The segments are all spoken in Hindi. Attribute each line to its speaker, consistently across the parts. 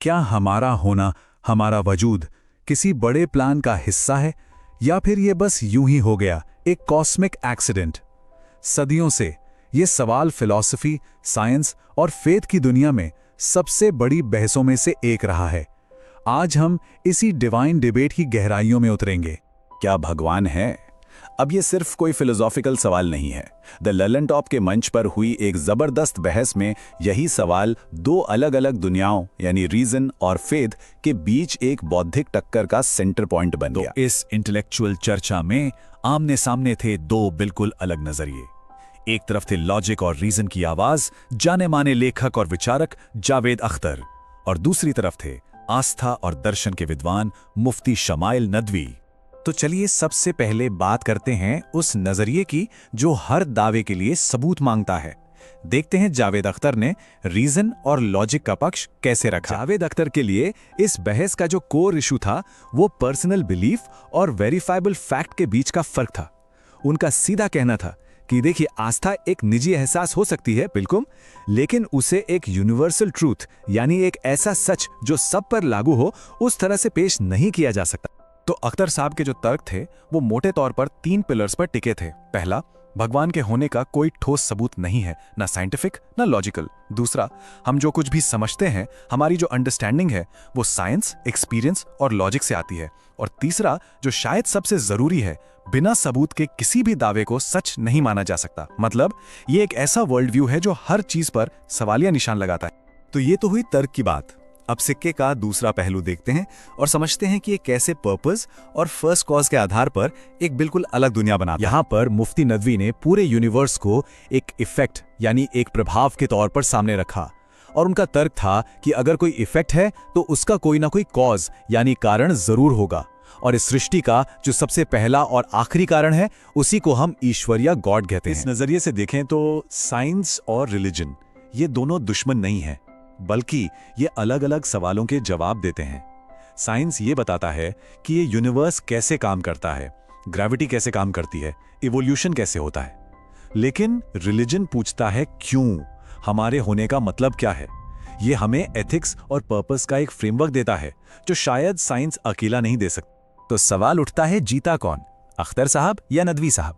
Speaker 1: क्या हमारा होना, हमारा वजूद किसी बड़े प्लान का हिस्सा है, या फिर ये बस यूं ही हो गया, एक कॉस्मिक एक्सीडेंट? सदियों से ये सवाल फिलॉसफी, साइंस और फेथ की दुनिया में सबसे बड़ी बहसों में से एक रहा है। आज हम इसी डिवाइन डिबेट की गहराइयों में उतरेंगे।
Speaker 2: क्या भगवान है? अब ये सिर्फ कोई फिलोसॉफिकल सवाल नहीं है। द ललन टॉप के मंच पर हुई एक जबरदस्त बहस में यही सवाल दो अलग अलग दुनियाओं यानी रीजन और फेथ के बीच एक बौद्धिक टक्कर का सेंटर पॉइंट बन गया।
Speaker 3: इस इंटेलेक्चुअल चर्चा में आमने सामने थे दो बिल्कुल अलग नजरिए। एक तरफ थे लॉजिक और रीजन की आवाज, जाने माने लेखक और विचारक जावेद अख्तर, और दूसरी तरफ थे आस्था और दर्शन के विद्वान मुफ्ती शमाइल नदवी।
Speaker 4: तो चलिए सबसे पहले बात करते हैं उस नजरिए की जो हर दावे के लिए सबूत मांगता है। देखते हैं जावेद अख्तर ने रीजन और लॉजिक का पक्ष कैसे रखा।
Speaker 3: जावेद अख्तर के लिए इस बहस का जो कोर इशू था वो पर्सनल बिलीफ और वेरीफाइबल फैक्ट के बीच का फर्क था। उनका सीधा कहना था कि देखिए, आस्था एक निजी एहसास हो सकती है बिल्कुल, लेकिन उसे एक यूनिवर्सल ट्रूथ यानी एक ऐसा सच जो सब पर लागू हो उस तरह से पेश नहीं किया जा सकता।
Speaker 4: तो अख्तर साहब के जो तर्क थे वो मोटे तौर पर 3 पिलर्स पर टिके थे। पहला, भगवान के होने का कोई ठोस सबूत नहीं है, ना साइंटिफिक ना लॉजिकल। दूसरा, हम जो कुछ भी समझते हैं, हमारी जो अंडरस्टैंडिंग है वो साइंस, एक्सपीरियंस और लॉजिक से आती है। और तीसरा, जो शायद सबसे जरूरी है, बिना सबूत के किसी भी दावे को सच नहीं माना जा सकता। मतलब ये एक ऐसा वर्ल्ड व्यू है जो हर चीज पर सवालिया निशान लगाता है।
Speaker 3: तो ये तो हुई तर्क की बात। अब सिक्के का दूसरा पहलू देखते हैं और समझते हैं कि ये कैसे पर्पस और फर्स्ट कॉज के आधार पर एक बिल्कुल अलग दुनिया बनाता है। यहाँ पर मुफ्ती नदवी ने पूरे यूनिवर्स को एक इफेक्ट यानी एक प्रभाव के तौर पर सामने रखा, और उनका तर्क था कि अगर कोई इफेक्ट है तो उसका कोई ना कोई कॉज यानी कारण जरूर होगा, और इस सृष्टि का जो सबसे पहला और आखिरी कारण है उसी को हम ईश्वर या गॉड कहते हैं।
Speaker 4: इस नजरिए से देखें तो साइंस और रिलीजन ये दोनों दुश्मन नहीं हैं, बल्कि ये अलग अलग सवालों के जवाब देते हैं। साइंस ये बताता है कि ये यूनिवर्स कैसे काम करता है, ग्रेविटी कैसे काम करती है, इवोल्यूशन कैसे होता है। लेकिन रिलीजन पूछता है क्यों, हमारे होने का मतलब क्या है। ये हमें एथिक्स और पर्पस का एक फ्रेमवर्क देता है जो शायद साइंस अकेला नहीं दे सकता।
Speaker 3: तो सवाल उठता है, जीता कौन, अख्तर साहब या नदवी साहब?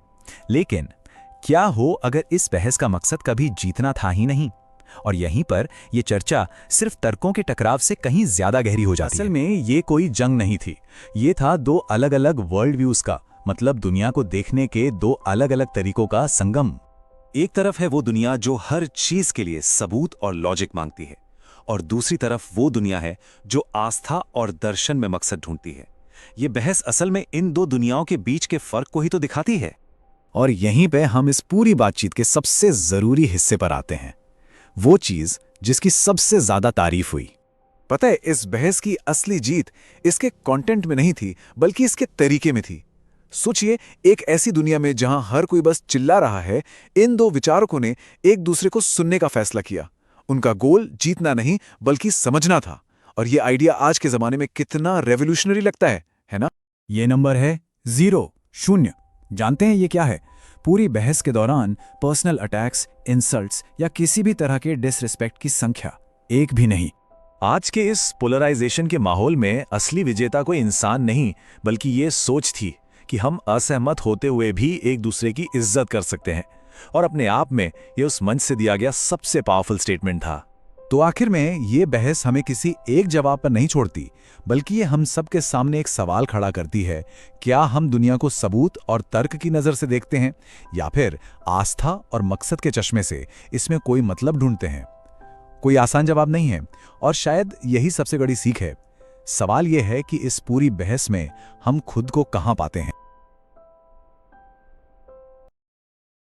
Speaker 3: लेकिन क्या हो अगर इस बहस का मकसद कभी जीतना था ही नहीं, और यहीं पर यह चर्चा सिर्फ तर्कों के टकराव से कहीं ज्यादा गहरी हो जाती है।
Speaker 4: असल में ये कोई जंग नहीं थी, ये था दो अलग अलग वर्ल्ड व्यूज का, मतलब दुनिया को देखने के दो अलग अलग तरीकों का संगम। एक तरफ है वो दुनिया जो हर चीज के लिए सबूत और लॉजिक मांगती है, और दूसरी तरफ वो दुनिया है जो आस्था और दर्शन में मकसद ढूंढती है। ये बहस असल में इन दो दुनियाओं के बीच के फर्क को ही तो दिखाती है।
Speaker 3: और यहीं पे हम इस पूरी बातचीत के सबसे जरूरी हिस्से पर आते हैं, वो चीज जिसकी सबसे ज्यादा तारीफ हुई।
Speaker 4: पता है, इस बहस की असली जीत इसके कंटेंट में नहीं थी बल्कि इसके तरीके में थी। सोचिए, एक ऐसी दुनिया में जहां हर कोई बस चिल्ला रहा है, इन दो विचारकों ने एक दूसरे को सुनने का फैसला किया। उनका गोल जीतना नहीं बल्कि समझना था, और यह आइडिया आज के जमाने में कितना रेवोल्यूशनरी लगता है ना?
Speaker 3: ये नंबर है 0, 0। जानते हैं ये क्या है? पूरी बहस के दौरान पर्सनल अटैक्स, इंसल्ट्स या किसी भी तरह के डिसरिस्पेक्ट की संख्या एक भी नहीं।
Speaker 4: आज के इस पोलराइजेशन के माहौल में असली विजेता कोई इंसान नहीं बल्कि ये सोच थी कि हम असहमत होते हुए भी एक दूसरे की इज्जत कर सकते हैं, और अपने आप में ये उस मंच से दिया गया सबसे पावरफुल स्टेटमेंट था।
Speaker 1: तो आखिर में ये बहस हमें किसी एक जवाब पर नहीं छोड़ती, बल्कि ये हम सब के सामने एक सवाल खड़ा करती है। क्या हम दुनिया को सबूत और तर्क की नज़र से देखते हैं, या फिर आस्था और मकसद के चश्मे से इसमें कोई मतलब ढूंढते हैं? कोई आसान जवाब नहीं है, और शायद यही सबसे बड़ी सीख है। सवाल यह है कि इस पूरी बहस में हम खुद को कहाँ पाते हैं।